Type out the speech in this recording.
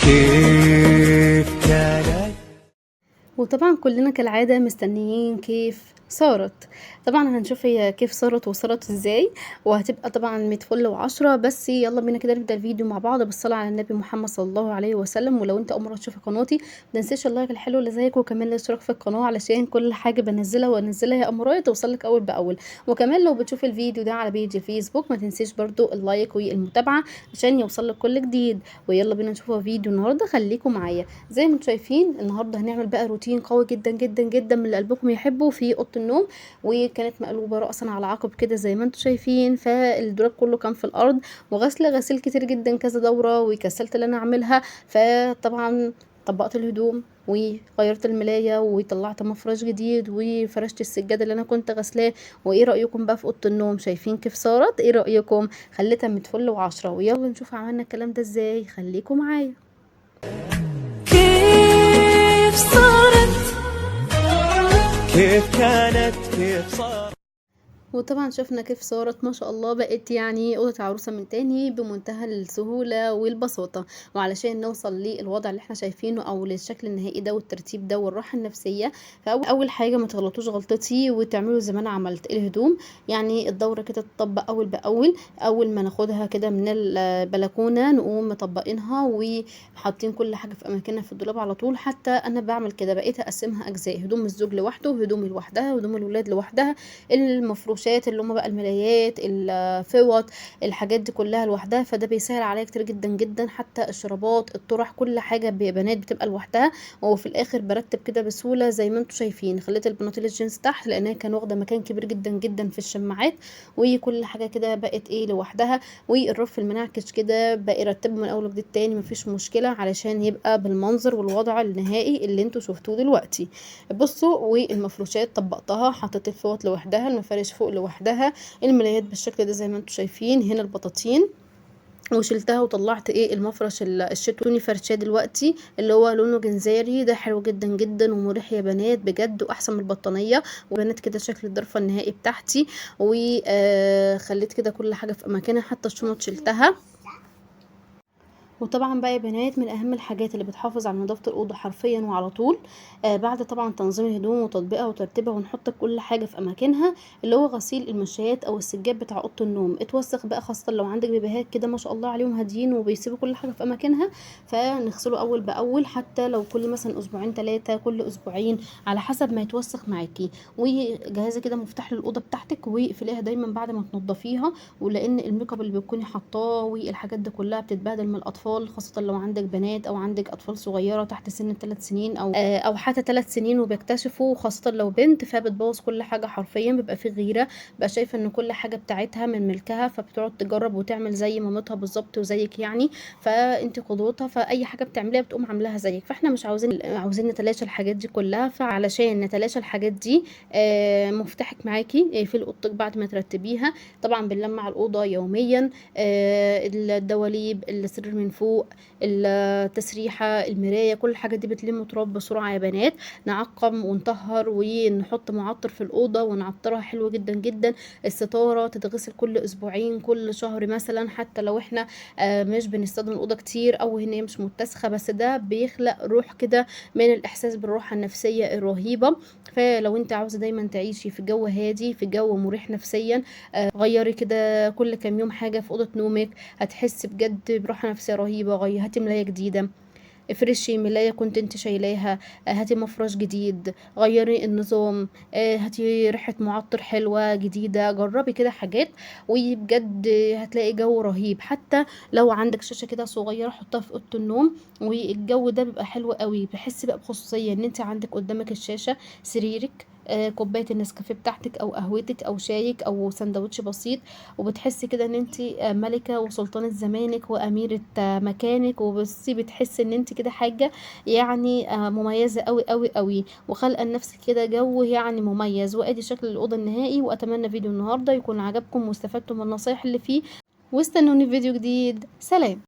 كيف كانت. وطبعا كلنا كالعادة مستنيين كيف صارت. طبعا هنشوف هي كيف صارت وصارت ازاي، وهتبقى طبعا 100 فل وعشرة. بس يلا بينا كده نبدأ الفيديو مع بعض بالصلاة على النبي محمد صلى الله عليه وسلم. ولو انت اول مرة تشوف قناتي متنساش اللايك الحلو اللي زيك، وكمان الاشتراك في القناة علشان كل حاجة بنزلها يا امرايا توصلك اول باول. وكمان لو بتشوف الفيديو ده على بيج الفيسبوك ما تنسيش برضو اللايك والمتابعة عشان يوصلك كل جديد. ويلا بينا نشوف فيديو النهارده، خليكم معايا. زي ما انتم شايفين النهارده هنعمل بقى روتين قوي جدا جدا جدا من اللي قلبكم يحبه في اوضه النوم. وكانت مقلوبه راسا على عقب كده زي ما انتم شايفين، فالدولاب كله كان في الارض، وغسله غسيل كتير جدا كذا دوره، وكسلت اللي انا اعملها. فطبعا طبقت الهدوم وغيرت الملايه وطلعت مفرش جديد وفرشت السجاده اللي انا كنت غسلاه. وايه رايكم بقى في اوضه النوم؟ شايفين كيف صارت؟ ايه رايكم؟ خليتها متفل وعشرة. ويلا نشوف عملنا الكلام ده ازاي، خليكم معايا. كيف صارت، كيف كانت، كيف صارت. وطبعا شفنا كيف صارت، ما شاء الله بقت يعني أوضة عروسة من تاني بمنتهى السهولة والبساطة. وعلشان نوصل للوضع اللي احنا شايفينه او للشكل النهائي ده والترتيب ده والراحة النفسية، فأول حاجة ما تغلطوش غلطتي وتعملوا زي ما انا عملت. الهدوم يعني الدورة كده تطبق اول باول. اول ما ناخدها كده من البلكونة نقوم مطبقينها وحاطين كل حاجة في اماكنها في الدولاب على طول. حتى انا بعمل كده، بقيت اقسمها اجزاء: هدوم الزوج لوحده، هدومي لوحدها، هدوم الولاد لوحدها، المفروشات اللي هم بقى الملايات، الفوط، الحاجات دي كلها لوحدها. فده بيسهل عليا كتير جدا جدا. حتى الشرابات، الطرح، كل حاجه بنات بتبقى لوحدها. وفي الاخر برتب كده بسهوله زي ما انتم شايفين. خليت البناطيل الجينز تحت لانها كان واخده مكان كبير جدا جدا في الشماعات، وكل حاجه كده بقت ايه لوحدها. والرف المنعكش كده بقى رتبه من اول وجديد تاني، مفيش مشكله علشان يبقى بالمنظر والوضع النهائي اللي انتم شفتوه دلوقتي. بصوا، والمفروشات طبقتها، حطيت الفوط لوحدها، المفارش فوق لوحدها، الملايات بالشكل ده زي ما انتم شايفين. هنا البطاطين وشلتها وطلعت ايه المفرش الشتوني فرشاه دلوقتي اللي هو لونه جنزاري. ده حلو جدا جدا ومريح يا بنات بجد، واحسن من البطانيه. وبنات كده شكل الضرفه النهائي بتاعتي. وخليت كده كل حاجه في اماكنها، حتى الشنط شلتها. وطبعا بقى يا بنات من اهم الحاجات اللي بتحافظ على نظافه الاوضه حرفيا وعلى طول، بعد طبعا تنظيم الهدوم وتطبيقها وترتيبها ونحط كل حاجه في اماكنها، اللي هو غسيل المشايات او السجاد بتاع اوضه النوم. اتوسخ بقى خاصه لو عندك بيبيهات كده ما شاء الله عليهم هاديين وبيسيبوا كل حاجه في اماكنها، فنغسله اول باول. حتى لو كل مثلا اسبوعين ثلاثه، كل اسبوعين على حسب ما يتوسخ معاكي. وجهزي كده مفتاح للاوضه بتاعتك واقفليها دايما بعد ما تنضفيها. ولان الميك اب اللي بتكوني حاطاه والحاجات دي كلها بتتبهدل من الاطفال، خاصه لو عندك بنات او عندك اطفال صغيره تحت سن ال3 سنين او حتى 3 سنين وبيكتشفوا، خاصه لو بنت، فبتبوظ كل حاجه حرفيا. بيبقى في غيره، بقى شايفه ان كل حاجه بتاعتها من ملكها، فبتقعد تجرب وتعمل زي مامتها بالظبط وزيك يعني. فانت قدوتها، فاي حاجه بتعمليها بتقوم عاملاها زيك. فاحنا مش عاوزين نتلاشى الحاجات دي كلها. فعلشان نتلاشى الحاجات دي مفتاحك معاكي في اوضتك بعد ما ترتبيها. طبعا بنلمع الاوضه يوميا، الدواليب، السرير من فوق، التسريحه، المرايه، كل الحاجات دي بتلم تراب بسرعه يا بنات. نعقم ونطهر ونحط معطر في الاوضه ونعطرها حلو جدا جدا. الستاره تتغسل كل اسبوعين، كل شهر مثلا. حتى لو احنا مش بنستخدم الاوضه كتير او هي مش متسخه، بس ده بيخلق روح كده من الاحساس بالراحه النفسيه الرهيبه. فلو انت عاوزه دايما تعيشي في جو هادي، في جو مريح نفسيا، غيري كده كل كام يوم حاجه في اوضه نومك، هتحسي بجد براحه نفسيه رهيبه. هاتي ملايه جديده، افرشي ملاية كنت انت شايلاها، هاتي مفرش جديد، غيري النظام، هاتي ريحة معطر حلوة جديدة. جربي كده حاجات وبجد هتلاقي جو رهيب. حتى لو عندك شاشة كده صغيرة حطها في اوضة النوم، والجو ده بيبقى حلو قوي. بحس بقى بخصوصية ان انت عندك قدامك الشاشة، سريرك، كوبايه النسكافيه بتاعتك او قهوتك او شايك او سندوتش بسيط، وبتحسي كده ان انت ملكه وسلطانه زمانك واميره مكانك. وبصي بتحسي ان انت كده حاجه يعني مميزه قوي قوي قوي، وخلقه لنفسك كده جو يعني مميز. وادي شكل الاوضه النهائي. واتمنى فيديو النهارده يكون عجبكم واستفدتم من النصايح اللي فيه. واستنوني في فيديو جديد. سلام.